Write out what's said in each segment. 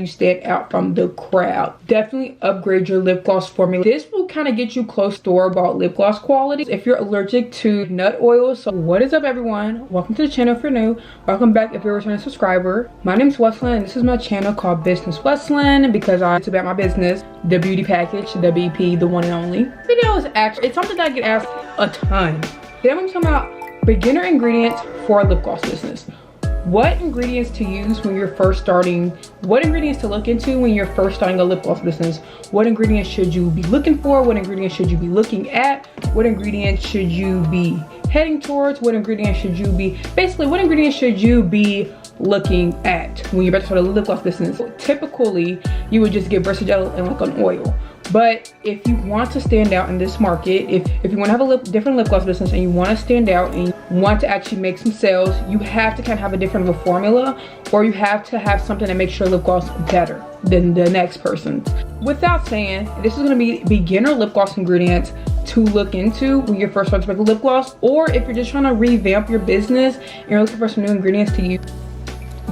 you stand out from the crowd. Definitely upgrade your lip gloss formula. This will kind of get you close to store-bought lip gloss quality if you're allergic to nut oils. So what is up, everyone? Welcome to the channel if you're new. Welcome back if you're a returning subscriber. My name is Weslynn and this is my channel called Business Weslynn because it's about my business, Thebeautypackage, the BP, the one and only. This video is actually, it's something that I get asked a ton. Today I'm going to talk about beginner ingredients for a lip gloss business. What ingredients to use when you're first starting, what ingredients to look into when you're first starting a lip gloss business, what ingredients should you be looking for, what ingredients should you be looking at, what ingredients should you be heading towards, what ingredients should you be, basically what ingredients should you be looking at when you're about to start a lip gloss business. So typically you would just get Versagel and like an oil. But if you want to stand out in this market, if you want to have a different lip gloss business and you want to stand out and you want to actually make some sales, you have to kind of have a different of a formula, or you have to have something that makes your lip gloss better than the next person's. Without saying, this is going to be beginner lip gloss ingredients to look into when you're first starting to make a lip gloss, or if you're just trying to revamp your business and you're looking for some new ingredients to use,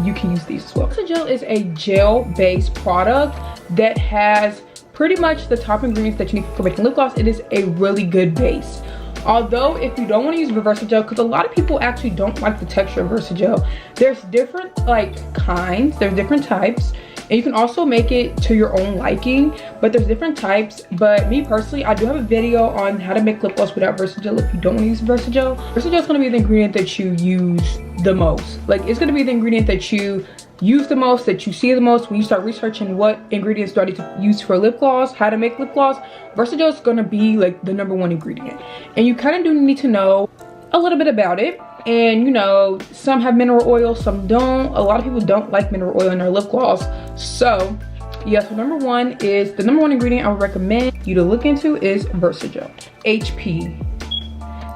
you can use these as well. Versagel is a gel-based product that has pretty much the top ingredients that you need for making lip gloss. It is a really good base. Although if you don't want to use Versagel, because a lot of people actually don't like the texture of Versagel, there's different like kinds, there's different types, and you can also make it to your own liking, but there's different types. But me personally, I do have a video on how to make lip gloss without Versagel if you don't want to use Versagel. Versagel is going to be the ingredient that you use the most. Like, it's going to be the ingredient that you use the most, that you see the most when you start researching what ingredients do I need to use for lip gloss, how to make lip gloss. Versagel is gonna be like the #1 ingredient, and you kind of do need to know a little bit about it. And you know, some have mineral oil, some don't. A lot of people don't like mineral oil in their lip gloss. So yeah, so #1 is the #1 ingredient I would recommend you to look into is Versagel. HP.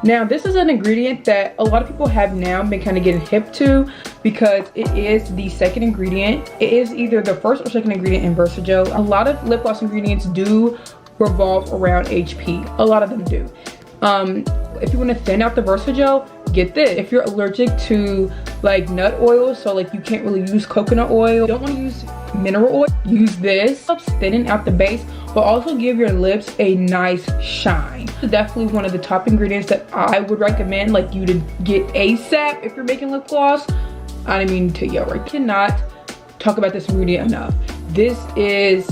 Now, this is an ingredient that a lot of people have now been kind of getting hip to because it is the second ingredient. It is either the first or second ingredient in Versagel. A lot of lip gloss ingredients do revolve around HP. A lot of them do. If you want to thin out the Versagel, get this. If you're allergic to like nut oil, so like you can't really use coconut oil, don't want to use mineral oil, use this. Helps thinning out the base, but also give your lips a nice shine. It's definitely one of the top ingredients that I would recommend like you to get ASAP if you're making lip gloss. I didn't mean to yell, right? Cannot talk about this ingredient enough. This is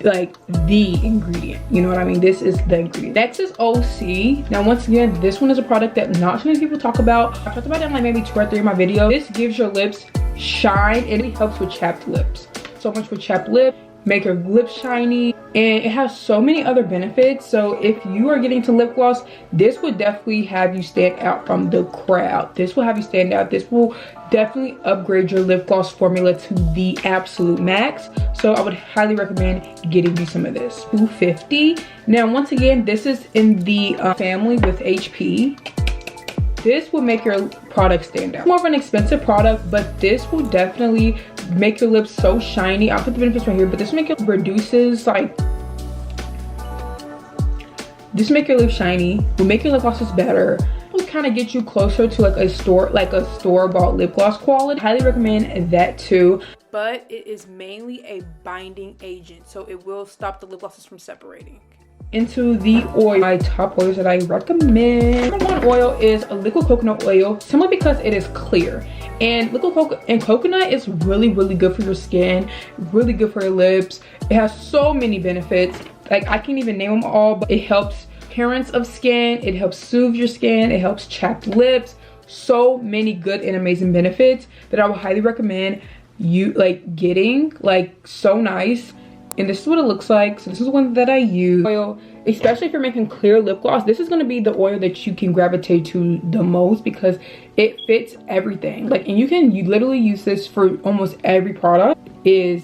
like the ingredient, you know what I mean? This is the ingredient. Next is OC. Now once again, this one is a product that not too many people talk about. I've talked about it in like maybe 2 or 3 of my videos. This gives your lips shine and it helps with chapped lips. So much with chapped lip, make your lips shiny, and it has so many other benefits. So if you are getting to lip gloss, this would definitely have you stand out from the crowd. This will have you stand out. This will definitely upgrade your lip gloss formula to the absolute max. So I would highly recommend getting you some of this. $2.50. Now once again, this is in the family with HP. This will make your product stand out. More of an expensive product, but this will definitely make your lips so shiny. I'll put the benefits right here, but this will make it reduces like, this will make your lips shiny, will make your lip glosses better, will kind of get you closer to like a store-bought lip gloss quality. Highly recommend that too. But it is mainly a binding agent, so it will stop the lip glosses from separating. Into the oil, my top oils that I recommend. #1 oil is a liquid coconut oil, simply because it is clear. And coconut is really good for your skin, really good for your lips. It has so many benefits, like I can't even name them all, but it helps appearance of skin, it helps soothe your skin, it helps chapped lips. So many good and amazing benefits that I would highly recommend you like getting. Like, so nice. And this is what it looks like. So this is one that I use. Oil, especially if you're making clear lip gloss, this is going to be the oil that you can gravitate to the most because it fits everything. Like, and you literally use this for almost every product. Is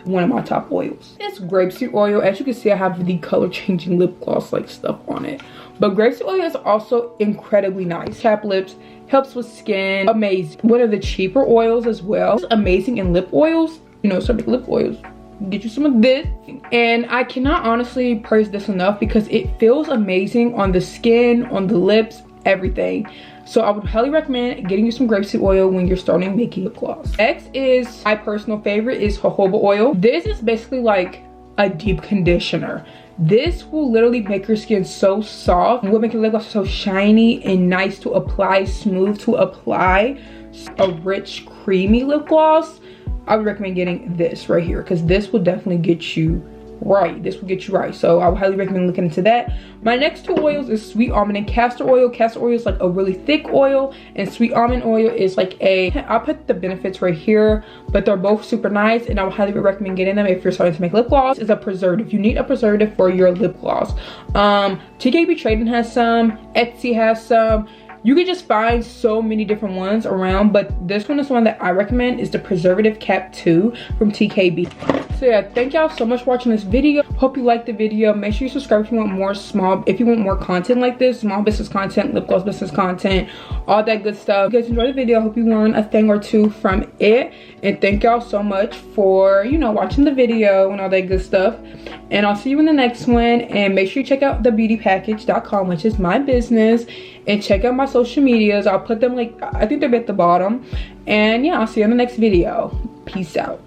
one of my top oils. It's grapeseed oil. As you can see, I have the color changing lip gloss like stuff on it. But grapeseed oil is also incredibly nice. Chapped lips, helps with skin, amazing. One of the cheaper oils as well. It's amazing in lip oils. You know, some lip oils. Get you some of this, and I cannot honestly praise this enough because it feels amazing on the skin, on the lips, everything. So I would highly recommend getting you some grapeseed oil when you're starting making lip gloss. Next is my personal favorite is jojoba oil. This is basically like a deep conditioner. This will literally make your skin so soft and will make your lip gloss so shiny and nice to apply, smooth to apply. A rich, creamy lip gloss. I would recommend getting this right here because this will definitely get you right. This will get you right. So I would highly recommend looking into that. My next two oils is sweet almond and castor oil. Castor oil is like a really thick oil, and sweet almond oil is like I'll put the benefits right here, but they're both super nice, and I would highly recommend getting them if you're starting to make lip gloss. Is a preservative. You need a preservative for your lip gloss. TKB Trading has some, Etsy has some. You can just find so many different ones around, but this one is one that I recommend is the Preservative Cap 2 from TKB. So yeah, thank y'all so much for watching this video. Hope you liked the video. Make sure you subscribe if you want more content like this, small business content, lip gloss business content, all that good stuff. If you guys enjoyed the video, I hope you learned a thing or two from it. And thank y'all so much for, you know, watching the video and all that good stuff. And I'll see you in the next one. And make sure you check out Thebeautypackage.com, which is my business. And check out my social medias. I'll put them, like, I think they're at the bottom. And yeah, I'll see you in the next video. Peace out.